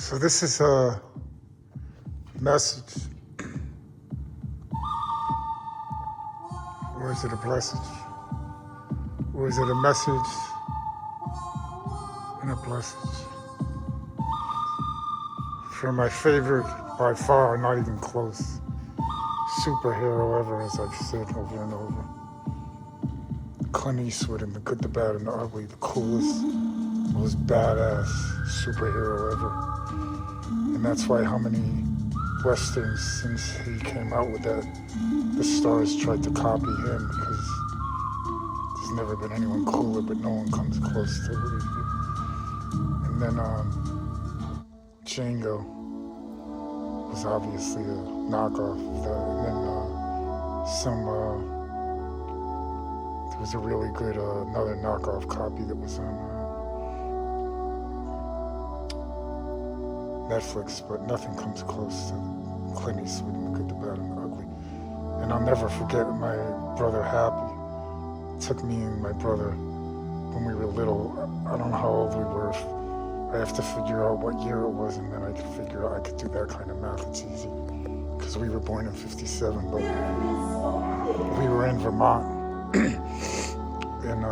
So this is a message. Or is it a message? Or is it a message and a message? From my favorite, by far, not even close, superhero ever, as I've said over and over. Clint Eastwood in The Good, the Bad, and the Ugly, the coolest, most badass superhero ever. And that's why how many Westerns since he came out with that, the stars tried to copy him because there's never been anyone cooler, but no one comes close to what he did. And then Django was obviously a knockoff of that. And then there was a really good, another knockoff copy that was on Netflix, but nothing comes close to Clint Eastwood in The Good, the Bad, and the Ugly. And I'll never forget my brother Happy. It took me and my brother when we were little. I don't know how old we were. I have to figure out what year it was, and then I could figure out I could do that kind of math. It's easy because we were born in '57, but we were in Vermont, and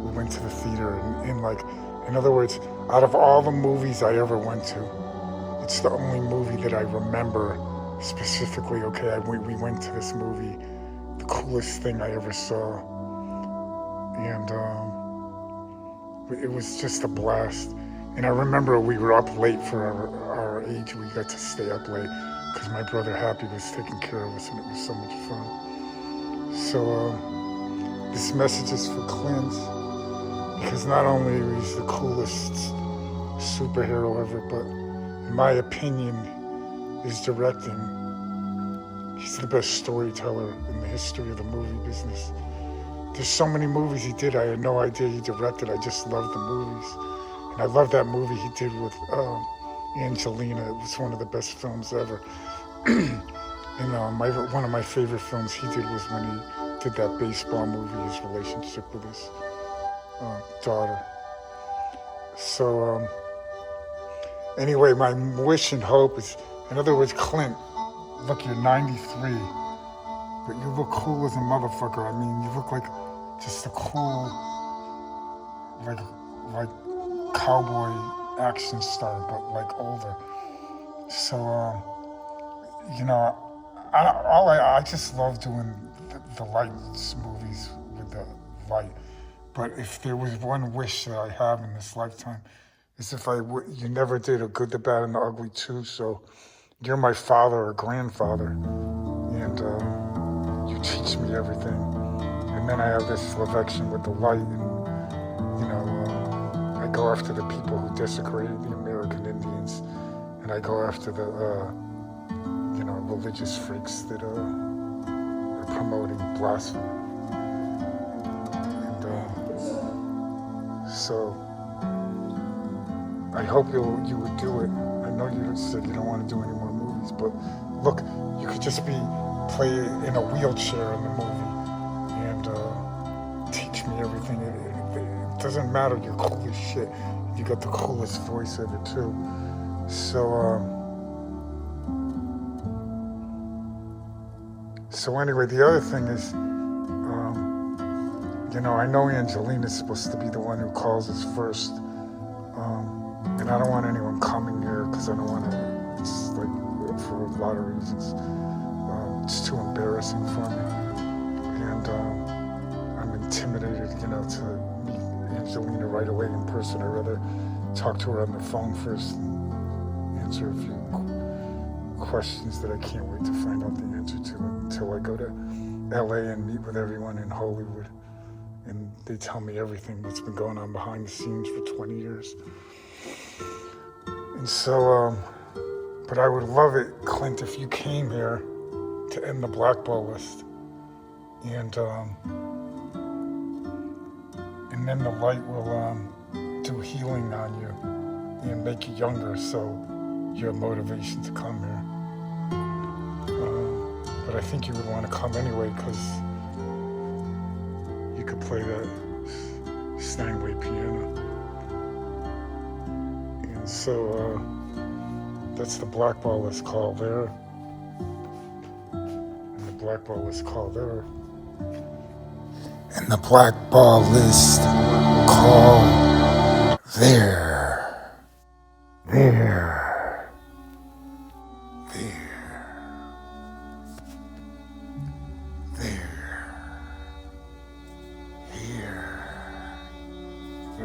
we went to the theater, and like, in other words, out of all the movies I ever went to, it's the only movie that I remember specifically. Okay, we went to this movie, the coolest thing I ever saw, and it was just a blast. And I remember we were up late for our age. We got to stay up late because my brother Happy was taking care of us, and it was so much fun. So this message is for Clint, because not only is he the coolest superhero ever, but in my opinion, his directing, he's the best storyteller in the history of the movie business. There's so many movies he did, I had no idea he directed. I just love the movies. And I love that movie he did with Angelina. It was one of the best films ever. And one of my favorite films he did was when he did that baseball movie, his relationship with his daughter. So anyway, my wish and hope is, in other words, Clint, look, you're 93, but you look cool as a motherfucker. I mean, you look like just a cool, like cowboy action star, but like older. So, I just love doing the lights movies with the light. But if there was one wish that I have in this lifetime, is if you never did A Good, the Bad, and the Ugly too, so you're my father or grandfather, and you teach me everything. And then I have this affection with the light, and I go after the people who desecrated the American Indians, and I go after the religious freaks that are promoting blasphemy. And so I hope you would do it. I know you said you don't want to do any more movies, but look, you could just play in a wheelchair in the movie and teach me everything. It doesn't matter, you're cool as shit. You got the coolest voice ever too. So anyway, the other thing is, I know Angelina's supposed to be the one who calls us first. And I don't want anyone coming here because I don't want to, it's like, for a lot of reasons. It's too embarrassing for me. And I'm intimidated, to meet Angelina right away in person. I'd rather talk to her on the phone first and answer a few questions that I can't wait to find out the answer to until I go to LA and meet with everyone in Hollywood. And they tell me everything that's been going on behind the scenes for 20 years. And so, but I would love it, Clint, if you came here to end the blackball list. And then the light will do healing on you and make you younger, so you have motivation to come here. But I think you would want to come anyway, because you could play that Steinway piano. And So that's the black ball list call there. And the black ball list call there. And the black ball list call there. There. There. There. Here.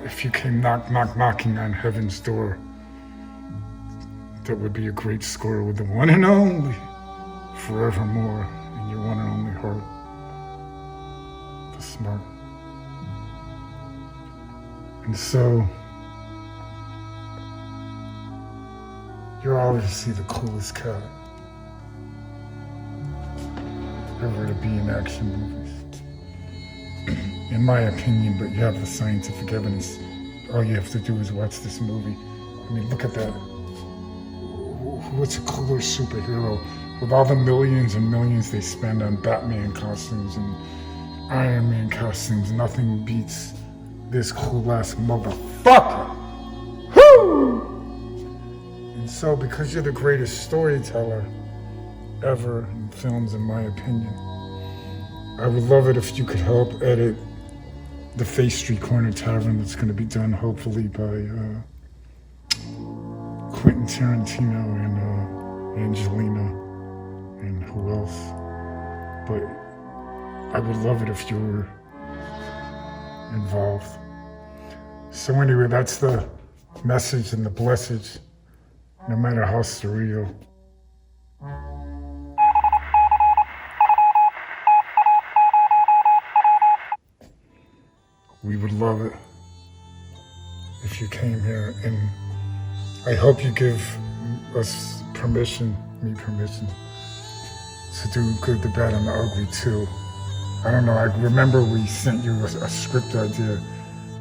If you came knocking on heaven's door, that would be a great score with the one and only, forevermore, in your one and only heart, the smart. And so, you're obviously the coolest cat ever to be in action movies, in my opinion, but you have the scientific evidence. All you have to do is watch this movie. I mean, look at that. What's a cooler superhero? With all the millions and millions they spend on Batman costumes and Iron Man costumes, nothing beats this cool ass motherfucker. Woo! And so, because you're the greatest storyteller ever in films, in my opinion, I would love it if you could help edit the Face Street Corner Tavern that's going to be done hopefully by Quentin Tarantino and Angelina and who else. But I would love it if you were involved. So anyway, that's the message and the blessage, no matter how surreal. We would love it if you came here, and I hope you give us permission, me permission, to do good, the bad, and the ugly too. I don't know, I remember we sent you a script idea.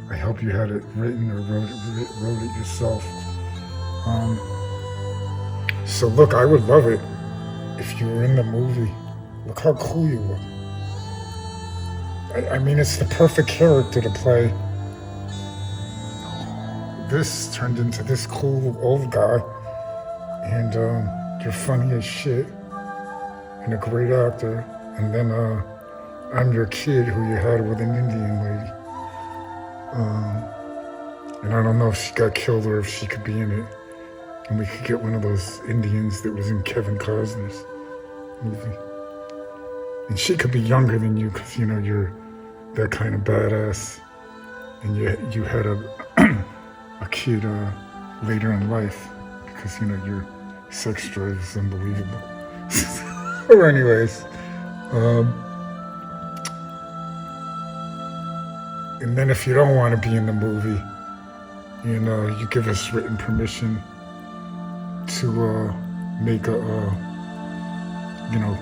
I hope you had it written or wrote it yourself. So look, I would love it if you were in the movie. Look how cool you look. I mean, it's the perfect character to play. This turned into this cool old guy, and you're funny as shit, and a great actor, and then I'm your kid who you had with an Indian lady. And I don't know if she got killed or if she could be in it, and we could get one of those Indians that was in Kevin Costner's movie. And she could be younger than you, because, you know, you're that kind of badass. And you had a kid later in life, because, you know, your sex drive is unbelievable. Or anyways, and then if you don't want to be in the movie, you know, you give us written permission to make a, you know,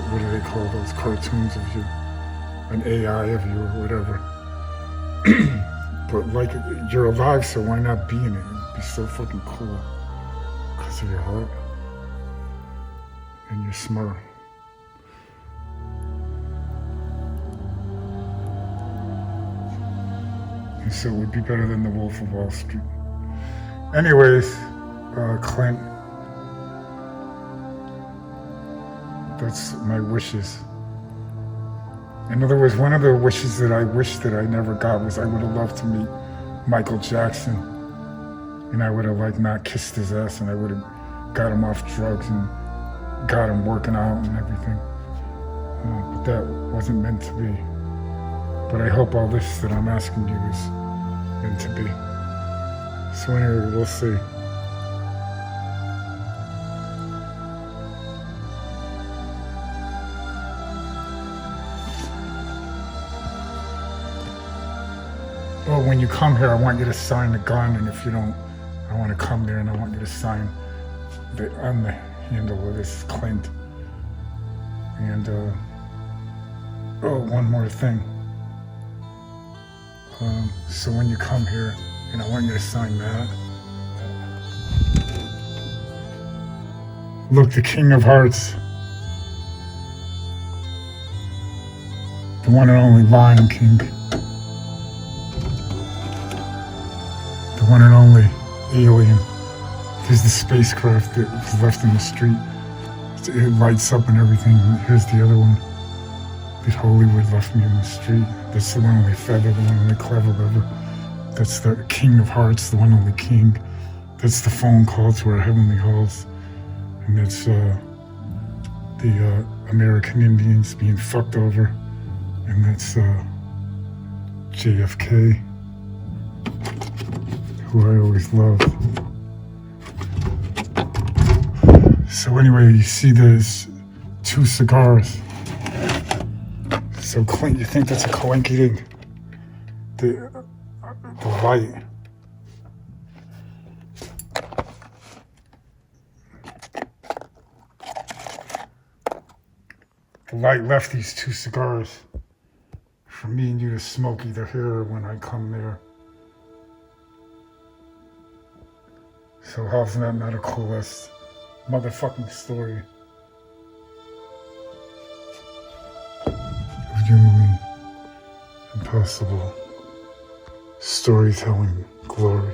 what do they call those cartoons of you? An AI of you or whatever. But like, you're alive, so why not be in it? It'd be so fucking cool. Because of your heart. And you're smart. And so it would be better than the Wolf of Wall Street. Anyways, Clint, that's my wishes. In other words, one of the wishes that I wish that I never got was I would have loved to meet Michael Jackson, and I would have like not kissed his ass, and I would have got him off drugs and got him working out and everything. But that wasn't meant to be. But I hope all this that I'm asking you is meant to be. So anyway, we'll see. Well, when you come here, I want you to sign the gun, and if you don't, I want to come there and I want you to sign on the handle of this Clint. And, oh, one more thing. So when you come here, and I want you to sign that. Look, the King of Hearts. The one and only Lion King. The one and only alien. the spacecraft that was left in the street. It lights up and everything. Here's the other one that Hollywood left me in the street. That's the one only feather, the one only clever liver. That's the king of hearts, the one only king. That's the phone call to our heavenly halls. And that's the American Indians being fucked over. And that's JFK, who I always loved. So anyway, you see there's 2 cigars. So Clint, you think that's a coincidence? The light. The light left these 2 cigars for me and you to smoke either here or when I come there. So how's that not a coolest motherfucking story of humanly impossible storytelling glory?